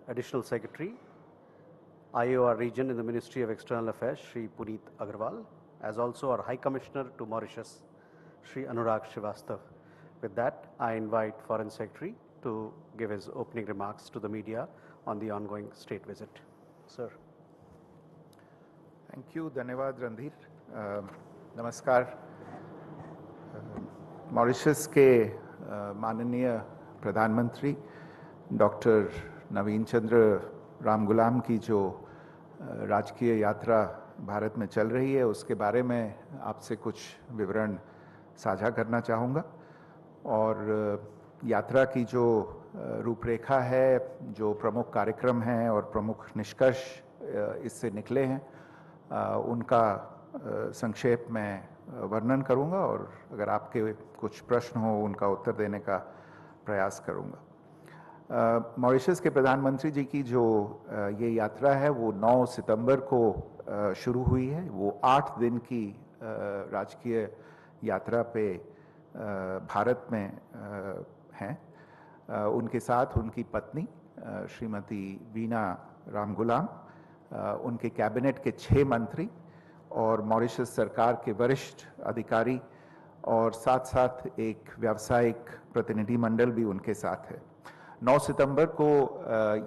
Additional Secretary, IOR Region in the Ministry of External Affairs, Shri Puneet Agarwal, as also our High Commissioner to Mauritius, Shri Anurag Srivastav. With that, I invite Foreign Secretary to give his opening remarks to the media on the ongoing state visit. Sir. Thank you. धन्यवाद रणधीर. नमस्कार. Mauritius के माननीय प्रधानमंत्री doctor नवीन चंद्र रामगुलाम की जो राजकीय यात्रा भारत में चल रही है उसके बारे में आपसे कुछ विवरण साझा करना चाहूँगा और यात्रा की जो रूपरेखा है, जो प्रमुख कार्यक्रम हैं और प्रमुख निष्कर्ष इससे निकले हैं उनका संक्षेप में वर्णन करूंगा और अगर आपके कुछ प्रश्न हो उनका उत्तर देने का प्रयास करूंगा। मॉरिशस के प्रधानमंत्री जी की जो ये यात्रा है वो 9 सितंबर को शुरू हुई है। वो 8 दिन की राजकीय यात्रा पे भारत में हैं। उनके साथ उनकी पत्नी श्रीमती वीना रामगुलाम, उनके कैबिनेट के 6 मंत्री और मॉरिशस सरकार के वरिष्ठ अधिकारी और साथ साथ एक व्यावसायिक प्रतिनिधि मंडल भी उनके साथ है। 9 सितंबर को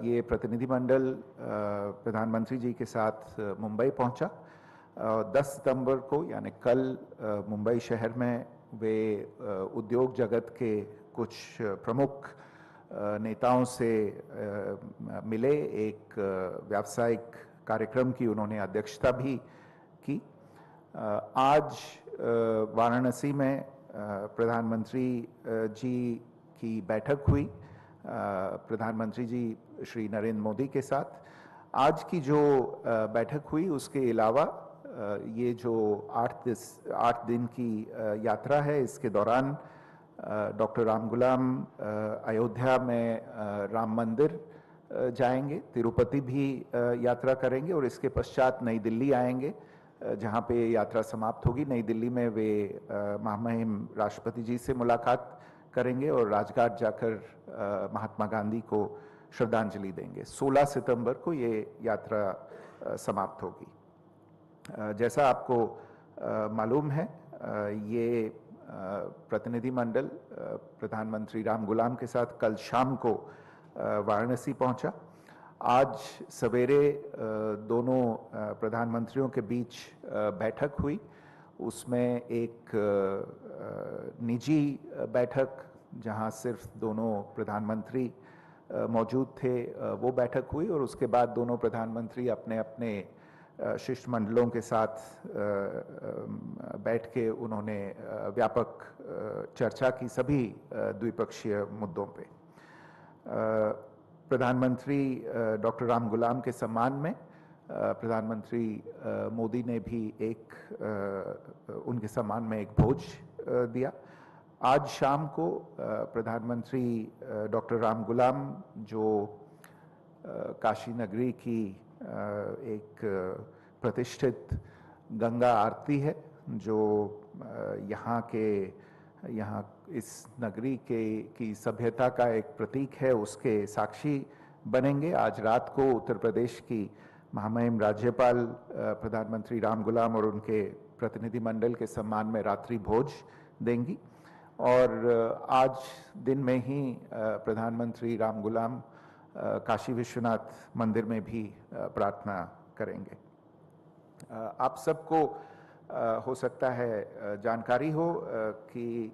ये प्रतिनिधि मंडल प्रधानमंत्री जी के साथ मुंबई पहुंचा। 10 सितंबर को यानी कल मुंबई शहर में वे उद्योग जगत के कुछ प्रमुख नेताओं से मिले। एक व्यावसायिक कार्यक्रम की उन्होंने अध्यक्षता भी की। आज वाराणसी में प्रधानमंत्री जी की बैठक हुई प्रधानमंत्री जी श्री नरेंद्र मोदी के साथ। आज की जो बैठक हुई उसके अलावा ये जो 8 दिन की यात्रा है इसके दौरान डॉक्टर रामगुलाम अयोध्या में राम मंदिर जाएंगे, तिरुपति भी यात्रा करेंगे और इसके पश्चात नई दिल्ली आएंगे जहां पे यात्रा समाप्त होगी। नई दिल्ली में वे महामहिम राष्ट्रपति जी से मुलाकात करेंगे और राजघाट जाकर महात्मा गांधी को श्रद्धांजलि देंगे। 16 सितंबर को ये यात्रा समाप्त होगी। जैसा आपको मालूम है ये प्रतिनिधि मंडल प्रधानमंत्री रामगुलाम के साथ कल शाम को वाराणसी पहुंचा। आज सवेरे दोनों प्रधानमंत्रियों के बीच बैठक हुई। उसमें एक निजी बैठक जहां सिर्फ दोनों प्रधानमंत्री मौजूद थे वो बैठक हुई और उसके बाद दोनों प्रधानमंत्री अपने अपने शिष्टमंडलों के साथ बैठ के उन्होंने व्यापक चर्चा की सभी द्विपक्षीय मुद्दों पे। प्रधानमंत्री डॉक्टर रामगुलाम के सम्मान में प्रधानमंत्री मोदी ने भी उनके सम्मान में एक भोज दिया। आज शाम को प्रधानमंत्री डॉक्टर रामगुलाम जो काशी नगरी की एक प्रतिष्ठित गंगा आरती है जो यहाँ इस नगरी की सभ्यता का एक प्रतीक है उसके साक्षी बनेंगे। आज रात को उत्तर प्रदेश की महामहिम राज्यपाल प्रधानमंत्री रामगुलाम और उनके प्रतिनिधि मंडल के सम्मान में रात्रि भोज देंगी और आज दिन में ही प्रधानमंत्री रामगुलाम काशी विश्वनाथ मंदिर में भी प्रार्थना करेंगे। आप सबको हो सकता है जानकारी हो कि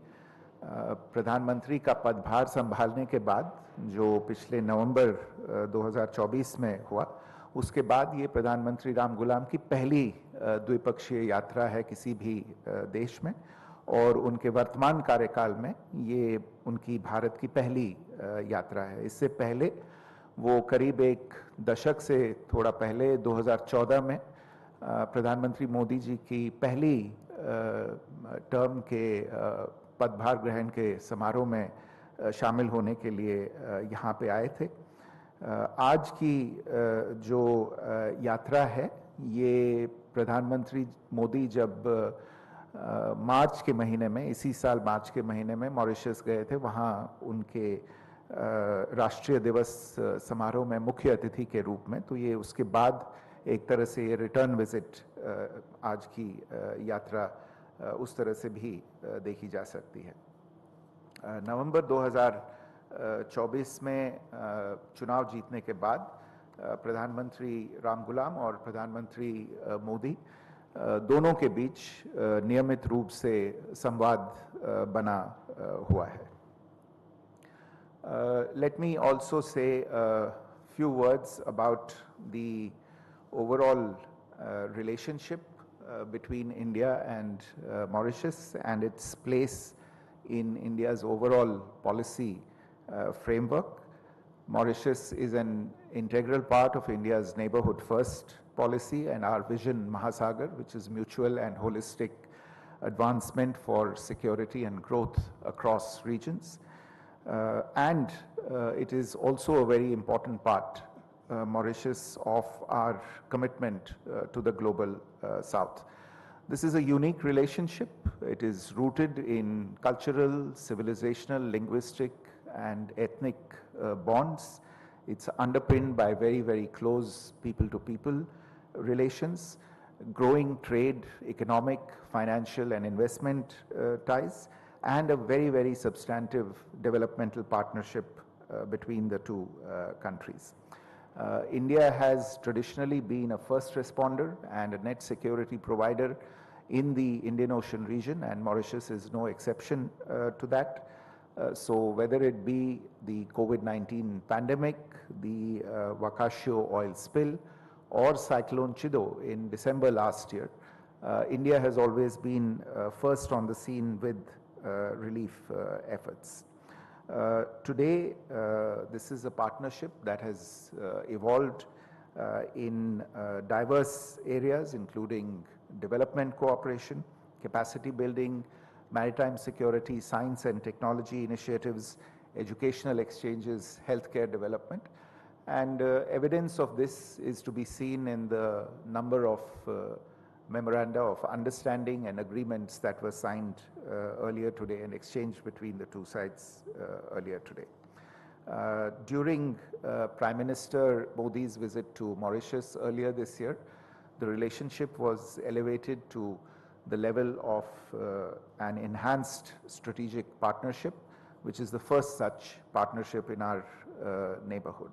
प्रधानमंत्री का पदभार संभालने के बाद जो पिछले नवंबर 2024 में हुआ उसके बाद ये प्रधानमंत्री रामगुलाम की पहली द्विपक्षीय यात्रा है किसी भी देश में और उनके वर्तमान कार्यकाल में ये उनकी भारत की पहली यात्रा है। इससे पहले वो करीब एक दशक से थोड़ा पहले 2014 में प्रधानमंत्री मोदी जी की पहली टर्म के पदभार ग्रहण के समारोह में शामिल होने के लिए यहाँ पे आए थे। आज की जो यात्रा है ये प्रधानमंत्री मोदी जब मार्च के महीने में इसी साल मार्च के महीने में मॉरिशस गए थे वहाँ उनके राष्ट्रीय दिवस समारोह में मुख्य अतिथि के रूप में, तो ये उसके बाद एक तरह से ये रिटर्न विजिट आज की यात्रा उस तरह से भी देखी जा सकती है। नवंबर 2024 में चुनाव जीतने के बाद प्रधानमंत्री रामगुलाम और प्रधानमंत्री मोदी दोनों के बीच नियमित रूप से संवाद बना हुआ है। Let me also say a few words about the overall relationship between India and Mauritius and its place in India's overall policy framework. Mauritius is an integral part of India's neighborhood first policy and our vision Mahasagar, which is mutual and holistic advancement for security and growth across regions. And it is also a very important part, Mauritius, of our commitment to the global South. This is a unique relationship. It is rooted in cultural, civilizational, linguistic, and ethnic bonds. It's underpinned by very, very close people-to-people relations, growing trade, economic, financial, and investment ties, and a very, very substantive developmental partnership between the two countries. India has traditionally been a first responder and a net security provider in the Indian Ocean region, and Mauritius is no exception to that. So whether it be the COVID-19 pandemic, the Wakashio oil spill, or Cyclone Chido in December last year, India has always been first on the scene with relief efforts. Today, this is a partnership that has evolved in diverse areas, including development cooperation, capacity building, maritime security, science and technology initiatives, educational exchanges, healthcare development. And evidence of this is to be seen in the number of memoranda of understanding and agreements that were signed earlier today and exchanged between the two sides earlier today. During Prime Minister Modi's visit to Mauritius earlier this year, the relationship was elevated to the level of an enhanced strategic partnership, which is the first such partnership in our neighborhood.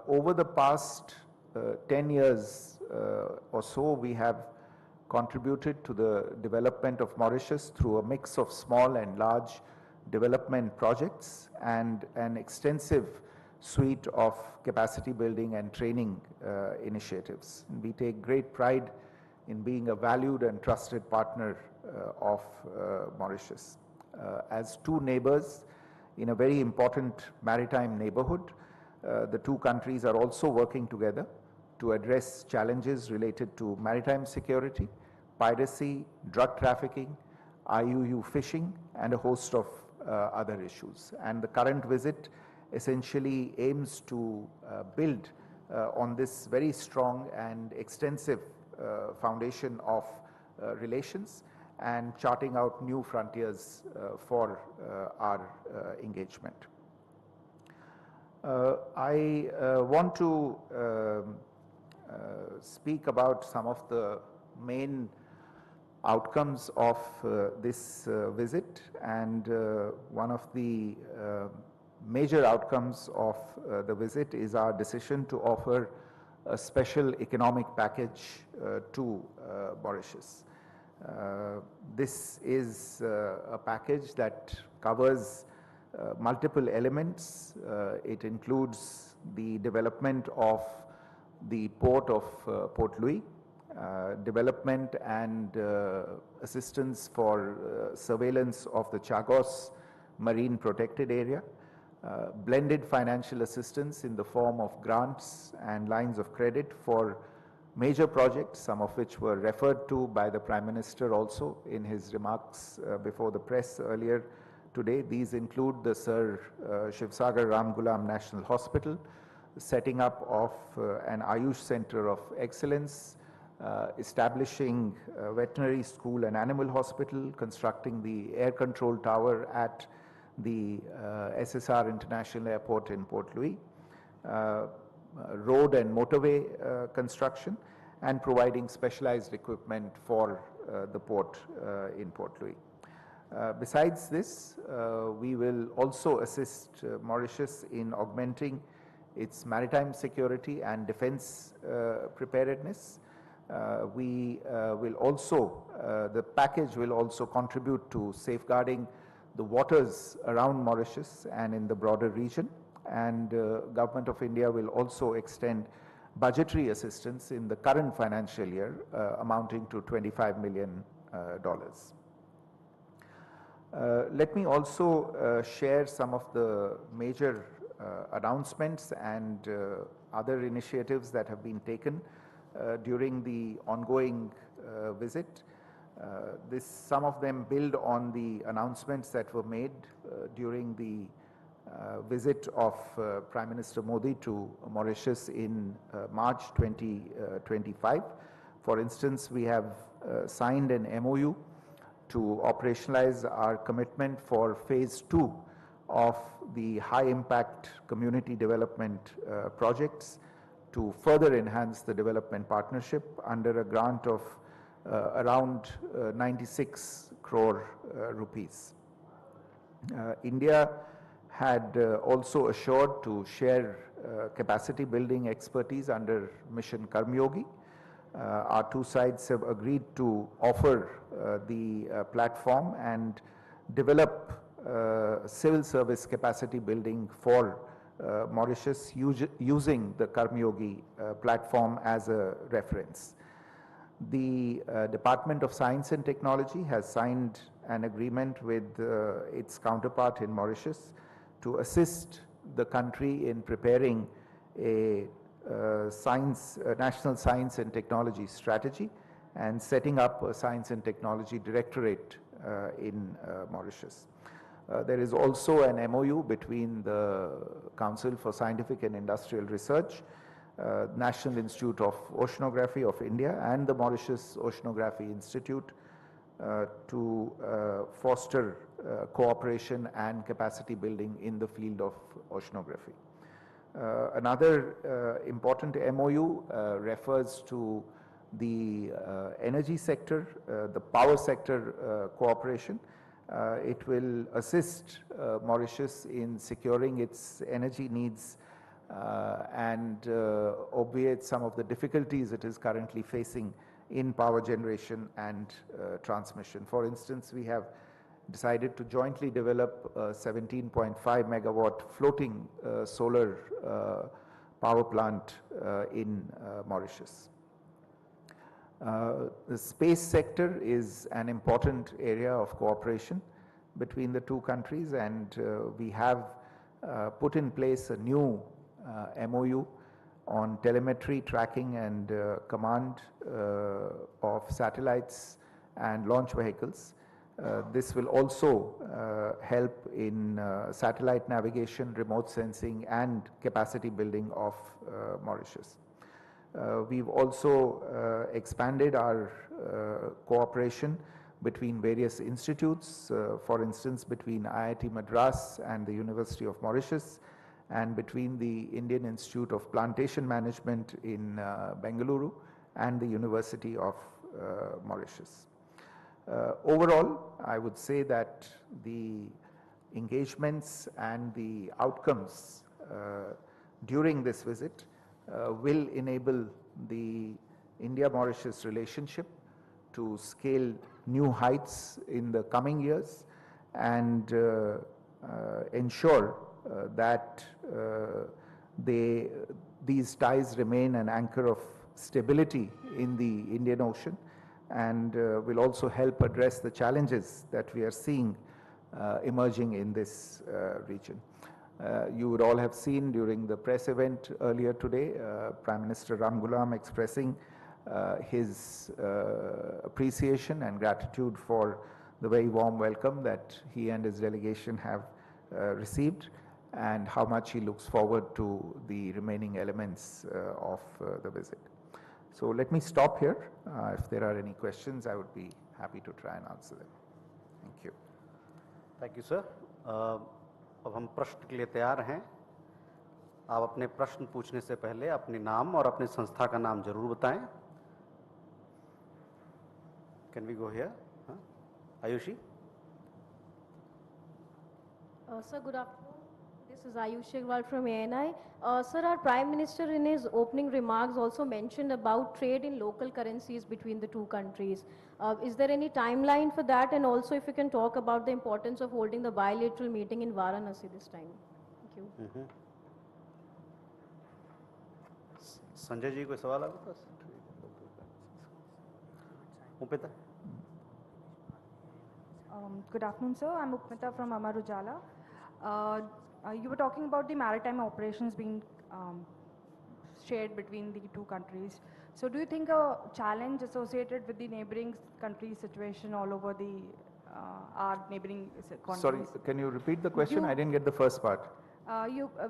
Over the past 10 years or so, we have contributed to the development of Mauritius through a mix of small and large development projects and an extensive suite of capacity building and training initiatives. We take great pride in being a valued and trusted partner of Mauritius. As two neighbors in a very important maritime neighborhood, the two countries are also working together to address challenges related to maritime security, piracy, drug trafficking, IUU fishing, and a host of other issues. And the current visit essentially aims to build on this very strong and extensive foundation of relations and charting out new frontiers for our engagement. I want to speak about some of the main outcomes of this visit, and one of the major outcomes of the visit is our decision to offer a special economic package to Mauritius. This is a package that covers multiple elements. It includes the development of the port of Port Louis, development and assistance for surveillance of the Chagos Marine Protected Area, blended financial assistance in the form of grants and lines of credit for major projects, some of which were referred to by the Prime Minister also in his remarks before the press earlier today. These include the Sir Shivsagar Ramgulam National Hospital, setting up of an Ayush Center of Excellence, establishing a veterinary school and animal hospital, constructing the air control tower at the SSR International Airport in Port Louis, road and motorway construction, and providing specialized equipment for the port in Port Louis. Besides this, we will also assist Mauritius in augmenting its maritime security and defense preparedness. The package will also contribute to safeguarding the waters around Mauritius and in the broader region, and Government of India will also extend budgetary assistance in the current financial year amounting to $25 million. Let me also share some of the major announcements and other initiatives that have been taken during the ongoing visit. Some of them build on the announcements that were made during the visit of Prime Minister Modi to Mauritius in March 2025. For instance, we have signed an MOU to operationalize our commitment for phase 2 of the high impact community development projects to further enhance the development partnership under a grant of around 96 crore rupees. India had also assured to share capacity building expertise under Mission Karmyogi. Our two sides have agreed to offer the platform and develop civil service capacity building for Mauritius using the Karmyogi platform as a reference. The Department of Science and Technology has signed an agreement with its counterpart in Mauritius to assist the country in preparing a national science and technology strategy and setting up a science and technology directorate in Mauritius. There is also an MOU between the Council for Scientific and Industrial Research, National Institute of Oceanography of India, and the Mauritius Oceanography Institute to foster cooperation and capacity building in the field of oceanography. Another important MOU refers to the energy sector, the power sector cooperation. It will assist Mauritius in securing its energy needs and obviate some of the difficulties it is currently facing in power generation and transmission. For instance, we have decided to jointly develop a 17.5 megawatt floating solar power plant in Mauritius. The space sector is an important area of cooperation between the two countries, and we have put in place a new MOU on telemetry, tracking and command of satellites and launch vehicles. This will also help in satellite navigation, remote sensing and capacity building of Mauritius. We've also expanded our cooperation between various institutes, for instance between IIT Madras and the University of Mauritius, and between the Indian Institute of Plantation Management in Bengaluru and the University of Mauritius. Overall, I would say that the engagements and the outcomes during this visit will enable the India-Mauritius relationship to scale new heights in the coming years and ensure that these ties remain an anchor of stability in the Indian Ocean, and will also help address the challenges that we are seeing emerging in this region. You would all have seen during the press event earlier today, Prime Minister Ramgoolam expressing his appreciation and gratitude for the very warm welcome that he and his delegation have received, and how much he looks forward to the remaining elements of the visit. So let me stop here. If there are any questions, I would be happy to try and answer them. Thank you. Thank you, sir. अब हम प्रश्न के लिए तैयार हैं। आप अपने प्रश्न पूछने से पहले अपने नाम और अपनी संस्था का नाम जरूर बताएं। Can we go here? Ayushi? Sir, good afternoon. This is Ayushi Agrawal from ANI. Sir, our Prime Minister in his opening remarks also mentioned about trade in local currencies between the two countries. Is there any timeline for that? And also if you can talk about the importance of holding the bilateral meeting in Varanasi this time. Thank you. Sanjay ji कोई सवाल आपके पास? उपेता? Good afternoon, sir. I'm Upmita from Amar Ujala. You were talking about the maritime operations being shared between the two countries. So do you think a challenge associated with the neighboring country situation all over the our neighboring countries? Sorry, can you repeat the question? I didn't get the first part.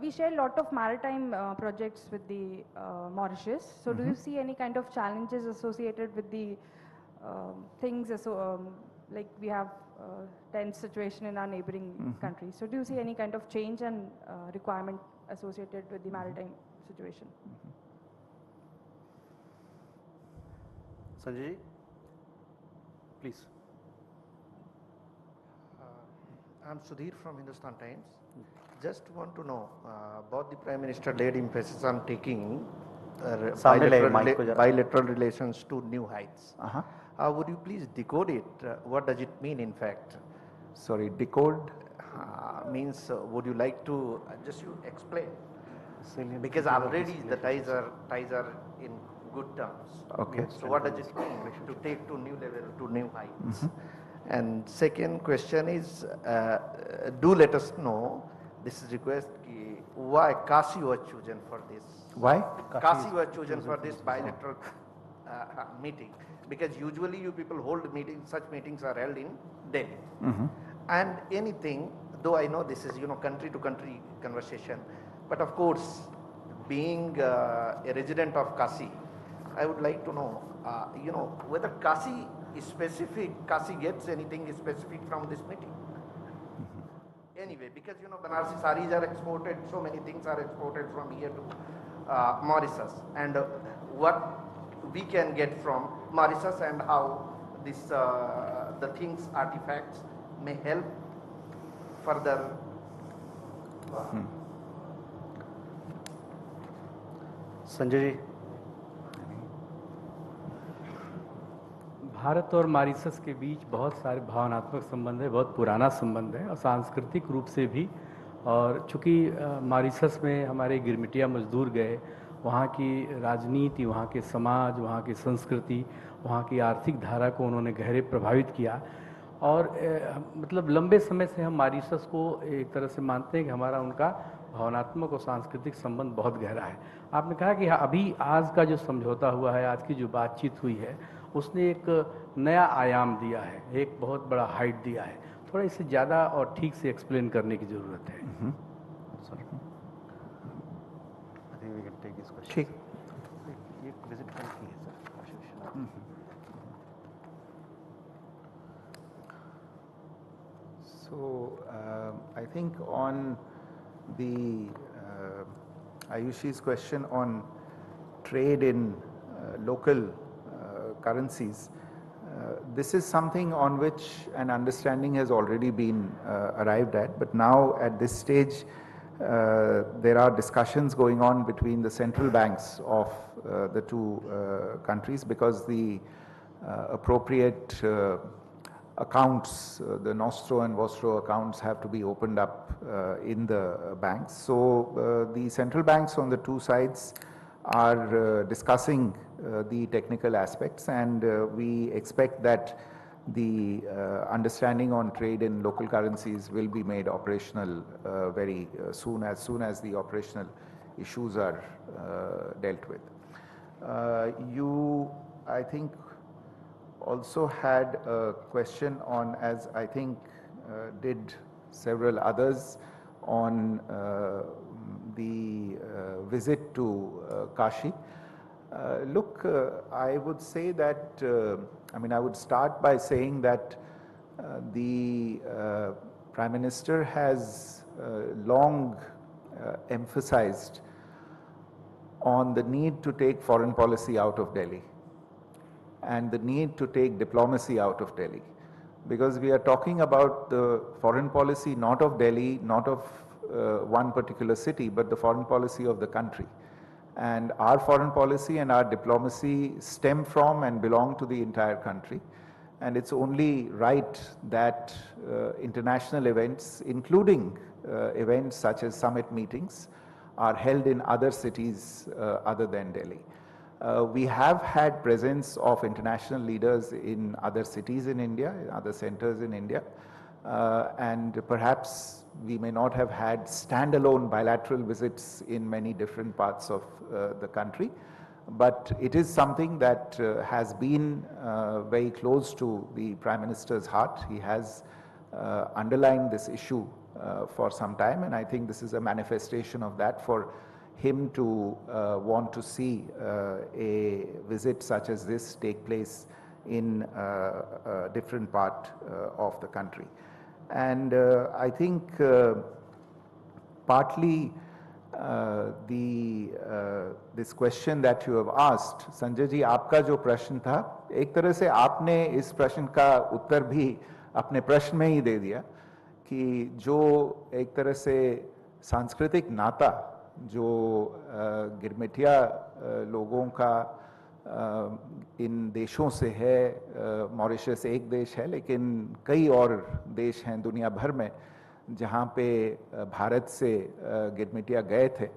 We share a lot of maritime projects with the Mauritius. So do you see any kind of challenges associated with the things like we have tense situation in our neighboring countries? So do you see any kind of change and requirement associated with the maritime situation? Sanjay ji, please. I'm Sudhir from Hindustan Times. Just want to know about the Prime Minister laid emphasis on taking bilateral relations to new heights. Would you please decode it? What does it mean in fact? Sorry, decode? Means would you like to just you explain? Because already the ties are in good terms. Okay. So what does it mean to take to new level, to new heights? And second question is, do let us know, this is request, why Kashi was chosen for this? Why? Kashi was chosen for this bilateral meeting, because usually you people hold meetings, such meetings are held in Delhi. And anything, though I know this is country to country conversation, but of course being a resident of Kashi, I would like to know whether Kashi is specific, Kashi gets anything specific from this meeting. Anyway, because Banarsi saris are exported, so many things are exported from here to Mauritius, and what we can get from Mauritius and how this the things, artifacts may help further. Sanjay ji, Bharat और Mauritius के बीच बहुत सारे भावनात्मक संबंध है, बहुत पुराना संबंध है और सांस्कृतिक रूप से भी। और चूँकि मॉरिशस में हमारे गिरमिटिया मजदूर गए, वहाँ की राजनीति, वहाँ के समाज, वहाँ की संस्कृति, वहाँ की आर्थिक धारा को उन्होंने गहरे प्रभावित किया। और मतलब लंबे समय से हम मॉरिशस को एक तरह से मानते हैं कि हमारा उनका भावनात्मक और सांस्कृतिक संबंध बहुत गहरा है। आपने कहा कि अभी आज का जो समझौता हुआ है, आज की जो बातचीत हुई है, उसने एक नया आयाम दिया है, एक बहुत बड़ा हाइट दिया है। थोड़ा इसे ज़्यादा और ठीक से एक्सप्लेन करने की ज़रूरत है। ठीक, ये विजिट कल की है sir. So I think on the Ayushi's question on trade in local currencies, this is something on which an understanding has already been arrived at, but now at this stage there are discussions going on between the central banks of the two countries, because the appropriate accounts, the Nostro and Vostro accounts have to be opened up in the banks. So the central banks on the two sides are discussing the technical aspects, and we expect that the understanding on trade in local currencies will be made operational very soon as the operational issues are dealt with. You, I think, also had a question on, as I think did several others, on the visit to Kashi. Look, I would say that, I would start by saying that the Prime Minister has long emphasized on the need to take foreign policy out of Delhi and the need to take diplomacy out of Delhi. Because we are talking about the foreign policy not of Delhi, not of one particular city, but the foreign policy of the country. And our foreign policy and our diplomacy stem from and belong to the entire country. And it's only right that international events, including events such as summit meetings, are held in other cities other than Delhi. We have had presence of international leaders in other cities in India, in other centers in India, and perhaps we may not have had standalone bilateral visits in many different parts of the country, but it is something that has been very close to the Prime Minister's heart. He has underlined this issue for some time, and I think this is a manifestation of that for him to want to see a visit such as this take place in a different part of the country. And I think partly this question that you have asked, Sanjay ji, आपका जो प्रश्न था, एक तरह से आपने इस प्रश्न का उत्तर भी अपने प्रश्न में ही दे दिया कि जो एक तरह से सांस्कृतिक नाता जो गिरमिटिया लोगों का इन देशों से है, मॉरिशस एक देश है लेकिन कई और देश हैं दुनिया भर में जहाँ पे भारत से गिरमिटिया गए थे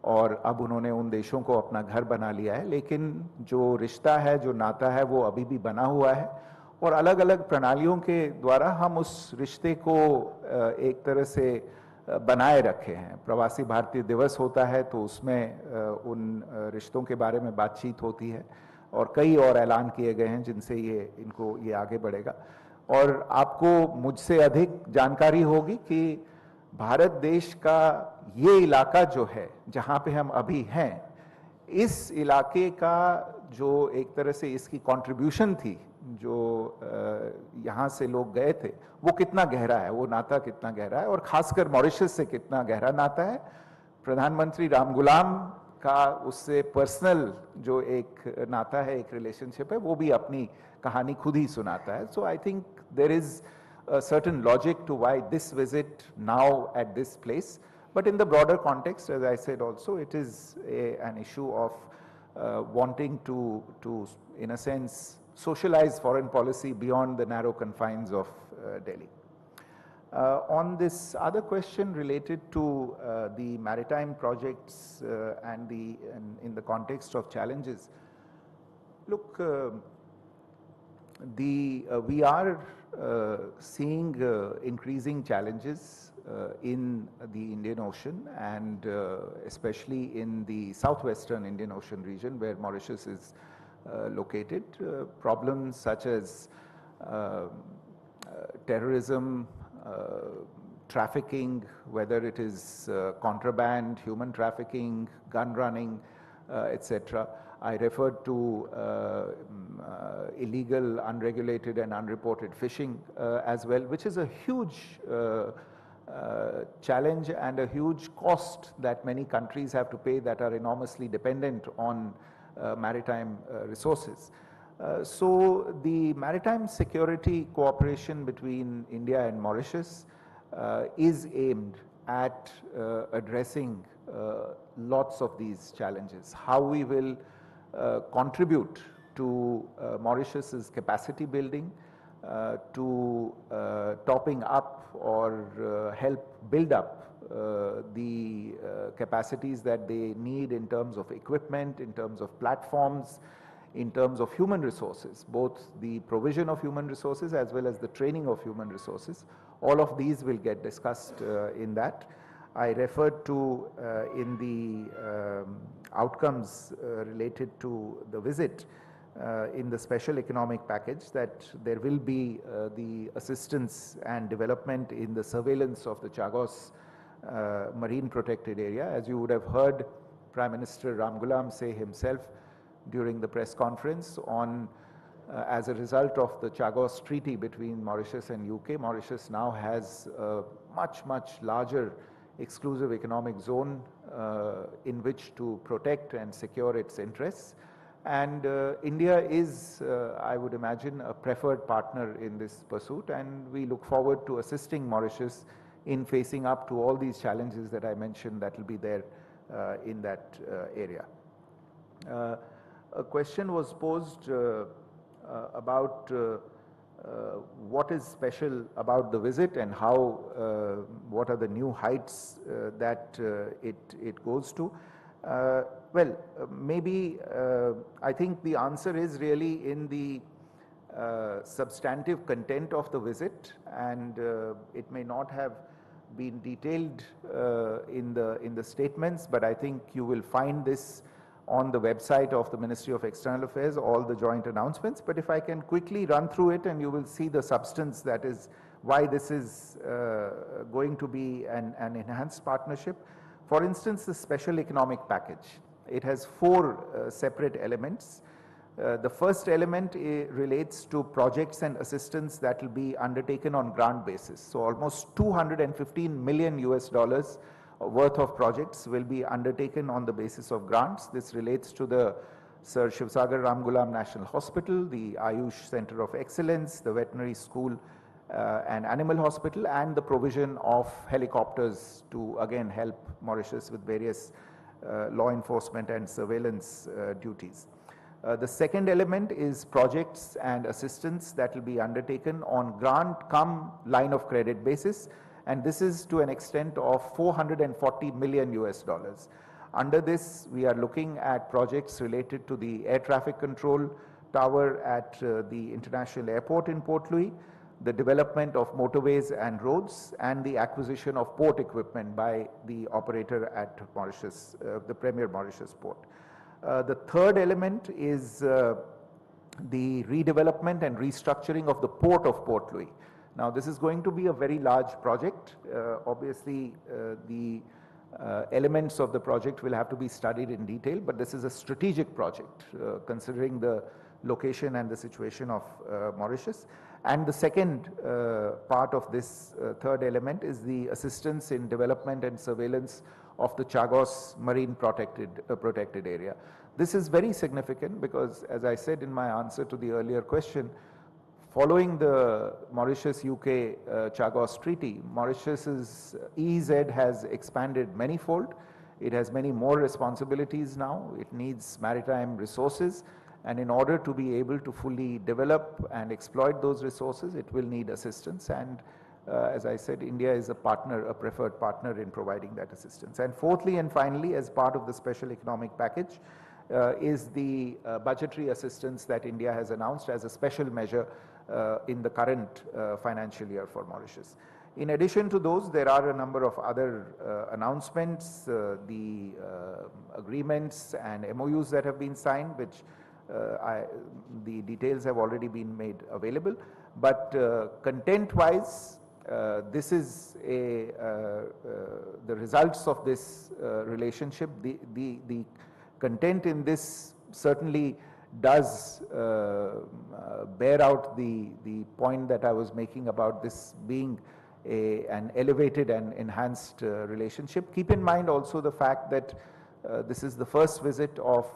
और अब उन्होंने उन देशों को अपना घर बना लिया है, लेकिन जो रिश्ता है, जो नाता है, वो अभी भी बना हुआ है और अलग अलग प्रणालियों के द्वारा हम उस रिश्ते को एक तरह से बनाए रखे हैं। प्रवासी भारतीय दिवस होता है तो उसमें उन रिश्तों के बारे में बातचीत होती है और कई और ऐलान किए गए हैं जिनसे ये आगे बढ़ेगा। और आपको मुझसे अधिक जानकारी होगी कि भारत देश का ये इलाका जो है जहाँ पे हम अभी हैं, इस इलाके का जो एक तरह से इसकी कंट्रीब्यूशन थी, जो यहाँ से लोग गए थे, वो कितना गहरा है, वो नाता कितना गहरा है और खासकर मॉरिशस से कितना गहरा नाता है। प्रधानमंत्री रामगुलाम का उससे पर्सनल जो एक नाता है, एक रिलेशनशिप है, वो भी अपनी कहानी खुद ही सुनाता है। So I think there is a certain logic to why this visit now at this place, but in the broader context, as I said also, it is an issue of wanting to in a sense socialize foreign policy beyond the narrow confines of Delhi. On this other question related to the maritime projects and in the context of challenges, look, we are seeing increasing challenges in the Indian Ocean and especially in the southwestern Indian Ocean region where Mauritius is located. Problems such as terrorism, trafficking, whether it is contraband, human trafficking, gun running, etc. I referred to illegal, unregulated and unreported fishing as well, which is a huge challenge and a huge cost that many countries have to pay that are enormously dependent on maritime resources. So the maritime security cooperation between India and Mauritius is aimed at addressing lots of these challenges. How we will contribute to Mauritius's capacity building, to topping up or help build up the capacities that they need in terms of equipment, in terms of platforms, in terms of human resources, both the provision of human resources as well as the training of human resources. All of these will get discussed in that. I referred to in the outcomes related to the visit in the special economic package that there will be the assistance and development in the surveillance of the Chagos marine protected area. As you would have heard Prime Minister Ramgoolam say himself during the press conference on as a result of the Chagos Treaty between Mauritius and UK, Mauritius now has a much, much larger exclusive economic zone in which to protect and secure its interests. And India is, I would imagine, a preferred partner in this pursuit, and we look forward to assisting Mauritius in facing up to all these challenges that I mentioned that will be there in that area. A question was posed about what is special about the visit and how, what are the new heights that it goes to. Well, maybe I think the answer is really in the substantive content of the visit, and it may not have been detailed in the statements, but I think you will find this on the website of the Ministry of External Affairs, all the joint announcements. But if I can quickly run through it, and you will see the substance, that is why this is going to be an enhanced partnership. For instance, the special economic package. It has 4 separate elements. The first element relates to projects and assistance that will be undertaken on grant basis. So almost $215 million worth of projects will be undertaken on the basis of grants. This relates to the Sir Shivsagar Ramgulam National Hospital, the Ayush Center of Excellence, the Veterinary School and Animal Hospital, and the provision of helicopters to again help Mauritius with various law enforcement and surveillance duties. The second element is projects and assistance that will be undertaken on grant cum line of credit basis, and this is to an extent of $440 million. Under this, we are looking at projects related to the air traffic control tower at the international airport in Port Louis, the development of motorways and roads, and the acquisition of port equipment by the operator at Mauritius, the Premier Mauritius Port. The third element is the redevelopment and restructuring of the port of Port Louis. Now, this is going to be a very large project. Obviously, the elements of the project will have to be studied in detail, but this is a strategic project considering the location and the situation of Mauritius. And the second part of this third element is the assistance in development and surveillance of the Chagos marine protected area. This is very significant because, as I said in my answer to the earlier question, following the Mauritius-UK Chagos Treaty, Mauritius's EEZ has expanded manifold. It has many more responsibilities now. It needs maritime resources, and in order to be able to fully develop and exploit those resources, it will need assistance. And as I said, India is a partner, a preferred partner in providing that assistance. And fourthly and finally, as part of the special economic package, is the budgetary assistance that India has announced as a special measure in the current financial year for Mauritius. In addition to those, there are a number of other announcements, the agreements and MOUs that have been signed, which the details have already been made available. But content-wise, this is the results of this relationship. The content in this certainly does bear out the point that I was making about this being an elevated and enhanced relationship. Keep in mind also the fact that this is the first visit of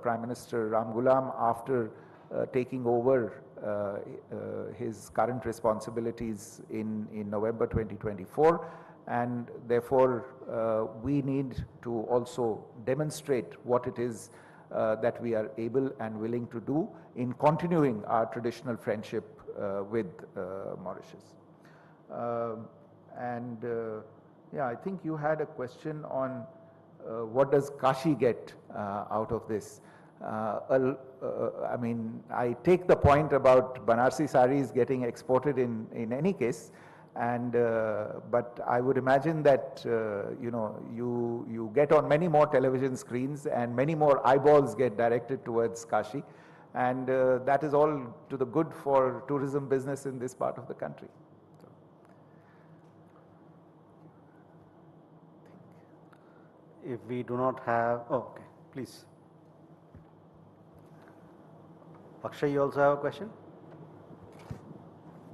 Prime Minister Ramgulam after taking over his current responsibilities in November 2024, and therefore we need to also demonstrate what it is that we are able and willing to do in continuing our traditional friendship with Mauritius. Yeah, I think you had a question on what does Kashi get out of this. I mean, I take the point about Banarsi saris getting exported in any case, and but I would imagine that you know, you get on many more television screens and many more eyeballs get directed towards Kashi, and that is all to the good for tourism business in this part of the country. If we do not have, oh, okay, please. Akshay, you also have a question?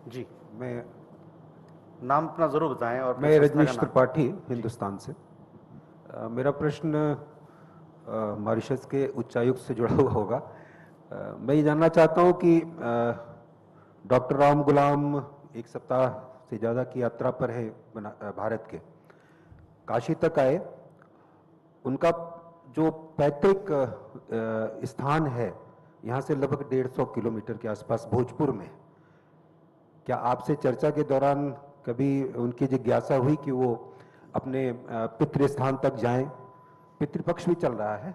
जी, मैं नाम अपना जरूर बताएं और मैं रजनीश त्रिपाठी हिंदुस्तान से। मेरा प्रश्न मॉरिशस के उच्चायुक्त से जुड़ा हुआ होगा। मैं ये जानना चाहता हूँ कि डॉक्टर राम गुलाम एक सप्ताह से ज़्यादा की यात्रा पर है भारत के, काशी तक आए। उनका जो पैतृक स्थान है यहाँ से लगभग 150 किलोमीटर के आसपास भोजपुर में, क्या आपसे चर्चा के दौरान कभी उनकी जिज्ञासा हुई कि वो अपने पितृ स्थान तक जाएं? पितृपक्ष भी चल रहा है,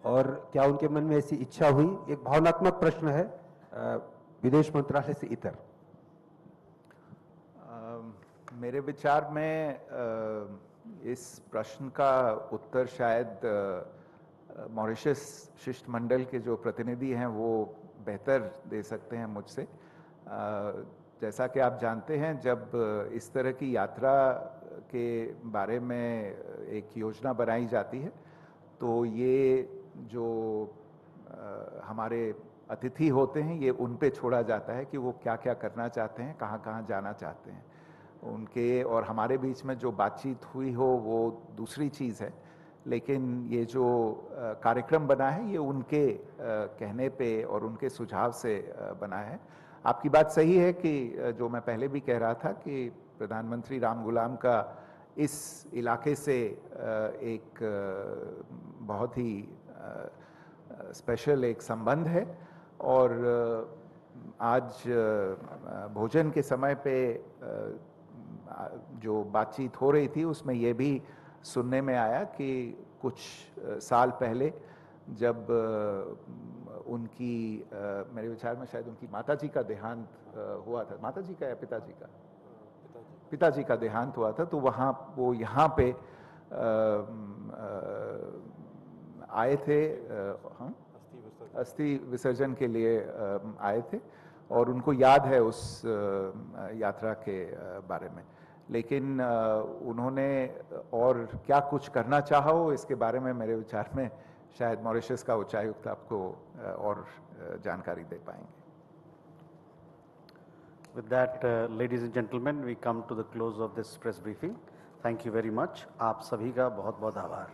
और क्या उनके मन में ऐसी इच्छा हुई? एक भावनात्मक प्रश्न है विदेश मंत्रालय से इतर। मेरे विचार में इस प्रश्न का उत्तर शायद मॉरिशस शिष्टमंडल के जो प्रतिनिधि हैं वो बेहतर दे सकते हैं मुझसे। जैसा कि आप जानते हैं, जब इस तरह की यात्रा के बारे में एक योजना बनाई जाती है तो ये जो हमारे अतिथि होते हैं ये उन पे छोड़ा जाता है कि वो क्या क्या करना चाहते हैं, कहाँ कहाँ जाना चाहते हैं। उनके और हमारे बीच में जो बातचीत हुई हो वो दूसरी चीज़ है, लेकिन ये जो कार्यक्रम बना है ये उनके कहने पे और उनके सुझाव से बना है। आपकी बात सही है कि जो मैं पहले भी कह रहा था कि प्रधानमंत्री राम गुलाम का इस इलाके से एक बहुत ही स्पेशल एक संबंध है, और आज भोजन के समय पे जो बातचीत हो रही थी उसमें ये भी सुनने में आया कि कुछ साल पहले जब उनकी मेरे विचार में शायद उनकी माताजी का देहांत हुआ था, माताजी का या पिताजी का, पिताजी का देहांत हुआ था, तो वहाँ वो यहाँ पे आए थे, हाँ, अस्थि विसर्जन के लिए आए थे, और उनको याद है उस यात्रा के बारे में। लेकिन उन्होंने और क्या कुछ करना चाहा हो इसके बारे में मेरे विचार में शायद मॉरिशस का उच्चायुक्त आपको और जानकारी दे पाएंगे। With that, ladies and gentlemen, we come to the close of this press briefing. Thank you very much. आप सभी का बहुत बहुत आभार।